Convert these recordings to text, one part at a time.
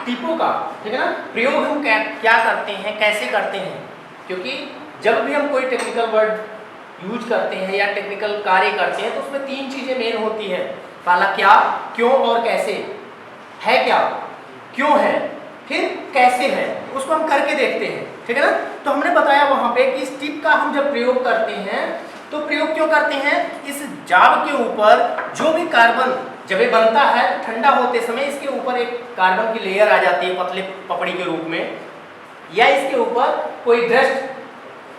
टिपों का, ठीक है ना, प्रयोग हम क्या करते हैं, कैसे करते हैं, क्योंकि जब भी हम कोई टेक्निकल वर्ड यूज करते हैं या टेक्निकल कार्य करते हैं तो उसमें 3 चीजें मेन होती है। पहला क्या, क्यों और कैसे। है क्या, क्यों है, फिर कैसे है, उसको हम करके देखते हैं, ठीक है ना। तो हमने बताया वहां पे कि इस टिप का हम जब प्रयोग करते हैं तो प्रयोग क्यों करते हैं, इस जाब के ऊपर जो भी कार्बन जब ये बनता है तो ठंडा होते समय इसके ऊपर एक कार्बन की लेयर आ जाती है पतले पपड़ी के रूप में, या इसके ऊपर कोई डस्ट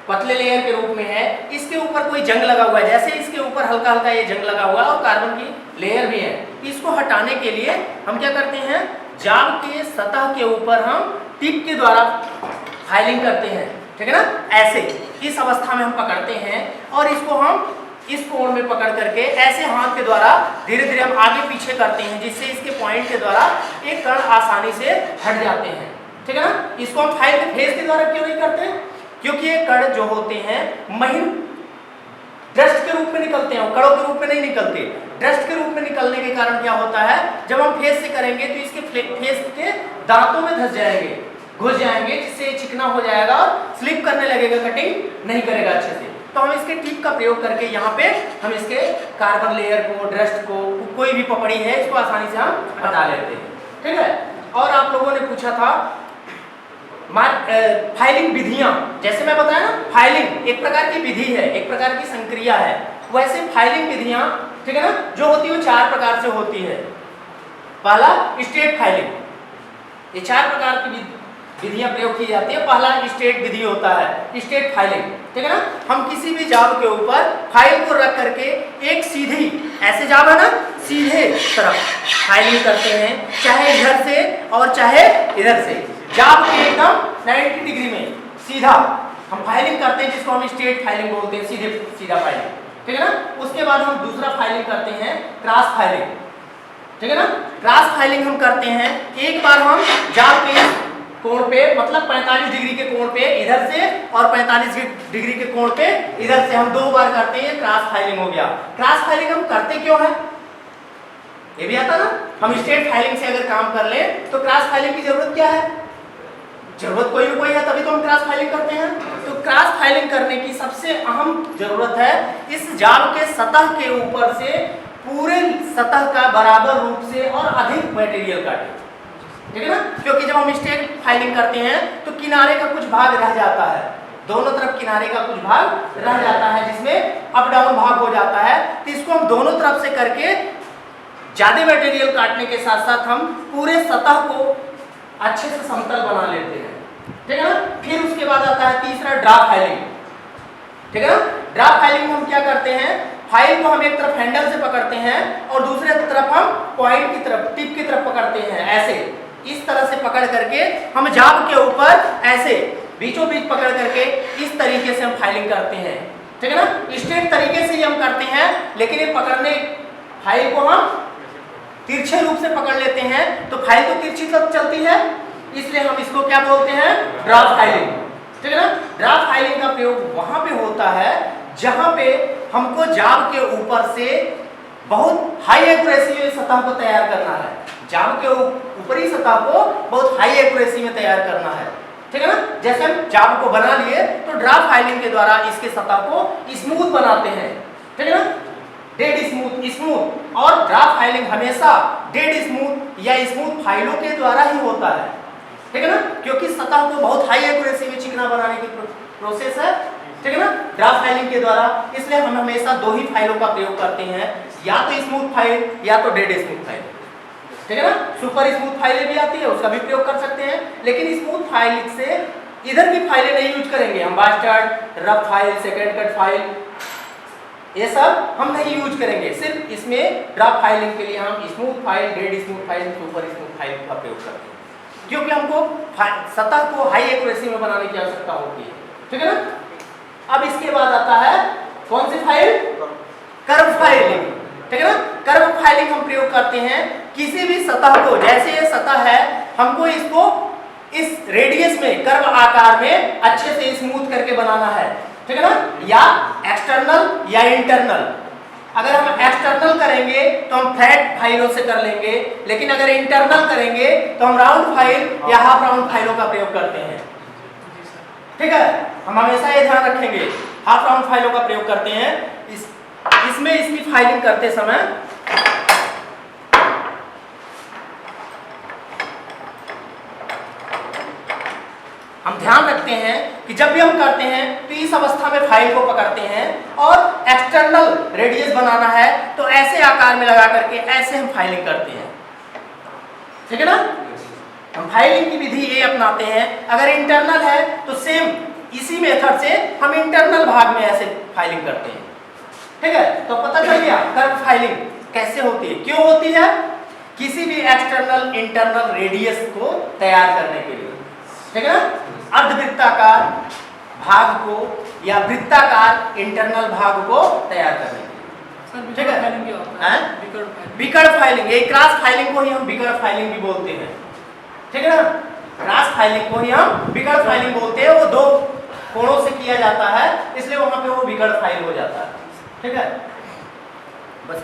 पतले लेयर के रूप में है, इसके ऊपर कोई जंग लगा हुआ है, जैसे इसके ऊपर हल्का हल्का ये जंग लगा हुआ है और कार्बन की लेयर भी है। इसको हटाने के लिए हम क्या करते हैं, जाब के सतह के ऊपर हम टिप के द्वारा फाइलिंग करते हैं, ठीक है ना। ऐसे इस अवस्था में हम पकड़ते हैं और इसको हम इस कोण में पकड़ करके ऐसे हाथ के द्वारा धीरे धीरे हम आगे पीछे करते हैं, जिससे इसके पॉइंट के द्वारा एक कण आसानी से हट जाते हैं, ठीक है ना। इसको हम फाइल के फेस के द्वारा क्यों नहीं करते, क्योंकि ये कण जो होते हैं महीन डस्ट के रूप में निकलते हैं, कणों के रूप में नहीं निकलते। डस्ट के रूप में निकलने के कारण क्या होता है, जब हम फेस से करेंगे तो इसके फेस के दांतों में धंस जाएंगे, घुस जाएंगे, जिससे चिकना हो जाएगा और स्लिप करने लगेगा, कटिंग नहीं करेगा अच्छे से। तो हम इसके टिप का प्रयोग करके यहाँ पे हम इसके कार्बन लेयर को, डस्ट को, कोई भी पपड़ी है, इसको आसानी से हम हटा लेते हैं, ठीक है। और आप लोगों ने पूछा था फाइलिंग विधियां, जैसे मैं बताया ना, फाइलिंग एक प्रकार की विधि है, एक प्रकार की संक्रिया है, वैसे फाइलिंग विधियां, ठीक है ना, जो होती है वो 4 प्रकार से होती है। पहला स्टेट फाइलिंग, ये 4 प्रकार की विधियां प्रयोग की जाती है। पहला स्टेट विधि होता है, स्टेट फाइलिंग, ठीक है ना। हम किसी भी जाब के ऊपर फाइल को रख करके एक सीधी, ऐसे जाब है ना, सीधे तरफ फाइलिंग करते हैं, चाहे इधर से और चाहे इधर से, जाब के एकदम 90 डिग्री में सीधा हम फाइलिंग करते हैं, जिसको हम स्टेट फाइलिंग बोलते हैं, सीधे सीधा फाइलिंग, ठीक है ना। उसके बाद हम दूसरा फाइलिंग करते हैं क्रॉस फाइलिंग, ठीक है ना। क्रॉस फाइलिंग हम करते हैं, एक बार हम जाब के कोण पे, मतलब 45 डिग्री के कोण पे इधर से और 45 डिग्री के कोण पे इधर से हम 2 बार करते हैं, क्रॉस फाइलिंग हो गया। क्रॉस फाइलिंग हम करते क्यों है, ये भी आता ना। हम स्टेट फाइलिंग से अगर काम कर ले तो क्रॉस फाइलिंग की जरूरत क्या है, जरूरत कोई ना कोई है, तभी तो हम क्रॉस फाइलिंग करते हैं। तो क्रॉस फाइलिंग करने की सबसे अहम जरूरत है, इस जाब के सतह के ऊपर से पूरे सतह का बराबर रूप से और अधिक मटेरियल काटे, ठीक है ना। क्योंकि जब हम स्टेट फाइलिंग करते हैं तो किनारे का कुछ भाग रह जाता है, दोनों तरफ किनारे का कुछ भाग रह जाता है, जिसमें अप डाउन भाग हो जाता है। तो इसको हम दोनों तरफ से करके ज्यादा मटेरियल काटने के साथ साथ हम पूरे सतह को अच्छे से समतल बना लेते हैं, ठीक है ना। फिर उसके बाद आता है तीसरा ड्राफ्ट फाइलिंग, ठीक है ना। ड्राफ्ट फाइलिंग में हम क्या करते हैं, फाइल को हम एक तरफ हैंडल से पकड़ते हैं और दूसरे तरफ हम पॉइंट की तरफ, टिप की तरफ पकड़ते हैं, ऐसे इस तरह से पकड़ करके हम जाब के ऊपर ऐसे बीचों बीच पकड़ करके इस तरीके से हम फाइलिंग करते हैं, ठीक है ना। स्ट्रेट तरीके से ही हम करते हैं, लेकिन ये पकड़ने फाइल को हम तिरछे रूप से पकड़ लेते हैं तो फाइल तो तिरछी तक चलती है, इसलिए हम इसको क्या बोलते हैं, ड्राफ्ट फाइलिंग, ठीक है ना। ड्राफ्ट फाइलिंग का प्रयोग वहां पे होता है जहां पे हमको जाब के ऊपर से बहुत हाई एक्यूरेसी में सतह को तैयार करना है, जाब के ऊपरी सतह को बहुत हाई एक्यूरेसी में तैयार करना है, ठीक है ना। जैसे हम जाब को बना लिए तो ड्राफ्ट फाइलिंग के द्वारा इसके सतह को स्मूथ बनाते हैं, ठीक है ना, डेड स्मूथ। और ड्राफ्ट फाइलिंग हमेशा डेड स्मूथ या स्मूथ फाइलों के द्वारा ही होता है, ठीक है ना, क्योंकि सतह को बहुत हाई एक्यूरेसी में चिकना बनाने की प्रोसेस है, ठीक है ना, ड्राफ्ट फाइलिंग के द्वारा। इसलिए हम हमेशा 2 ही फाइलों का प्रयोग करते हैं, या तो स्मूथ फाइल या तो डेड स्मूथ फाइल, ठीक है ना। सुपर स्मूथ फाइलें भी आती है, उसका भी प्रयोग कर सकते हैं, लेकिन स्मूथ फाइल से इधर की फाइलें नहीं यूज करेंगे हम, bastard, rough file, second cut file, ये सब हम नहीं यूज करेंगे। सिर्फ इसमें ड्राफ्ट फाइलिंग के लिए हम smooth file, dead smooth file, super smooth file का प्रयोग करते हैं, क्योंकि हमको सतह को हाई एक्यूरेसी में बनाने की आवश्यकता होती है, ठीक है ना। अब इसके बाद आता है कौन सी फाइल, कर्व फाइलिंग, ठीक है ना। कर्व फाइलिंग हम प्रयोग करते हैं किसी भी सतह को, जैसे ये सतह है, हमको इसको इस रेडियस में, कर्व आकार में अच्छे से स्मूथ करके बनाना है, ठीक है ना, या एक्सटर्नल या इंटरनल। अगर हम एक्सटर्नल करेंगे तो हम फ्लैट फाइलों से कर लेंगे, लेकिन अगर इंटरनल करेंगे तो हम राउंड फाइल या हाफ राउंड फाइलों का प्रयोग करते हैं। ठीक है, हम हमेशा ये ध्यान रखेंगे, हाफ राउंड फाइलों का प्रयोग करते हैं। इसमें इसकी फाइलिंग करते समय हम ध्यान रखते हैं कि जब भी हम करते हैं तो इस अवस्था में फाइल को पकड़ते हैं और एक्सटर्नल रेडियस बनाना है तो ऐसे आकार में लगा करके ऐसे हम फाइलिंग करते हैं। ठीक है ना, हम फाइलिंग की विधि ये अपनाते हैं। अगर इंटरनल है तो सेम इसी मेथड से हम इंटरनल भाग में ऐसे फाइलिंग करते हैं। ठीक है, तो पता चल गया कर्व फाइलिंग कैसे होती है, क्यों होती है, किसी भी एक्सटर्नल इंटरनल रेडियस को तैयार करने के लिए। ठीक है ना, अर्धवृत्ताकार भाग को या वृत्ताकार इंटरनल भाग को तैयार करने के लिए। ठीक है, बिकर्ड फाइलिंग, ये क्रॉस फाइलिंग को ही हम बिकर्ड फाइलिंग भी बोलते हैं। ठीक है ना, क्रॉस फाइलिंग को ही हम बिकर्ड फाइलिंग बोलते हैं। वो दो कोणों से किया जाता है, इसलिए वहां पे वो बिकर्ड फाइल हो जाता है। ठीक है, बस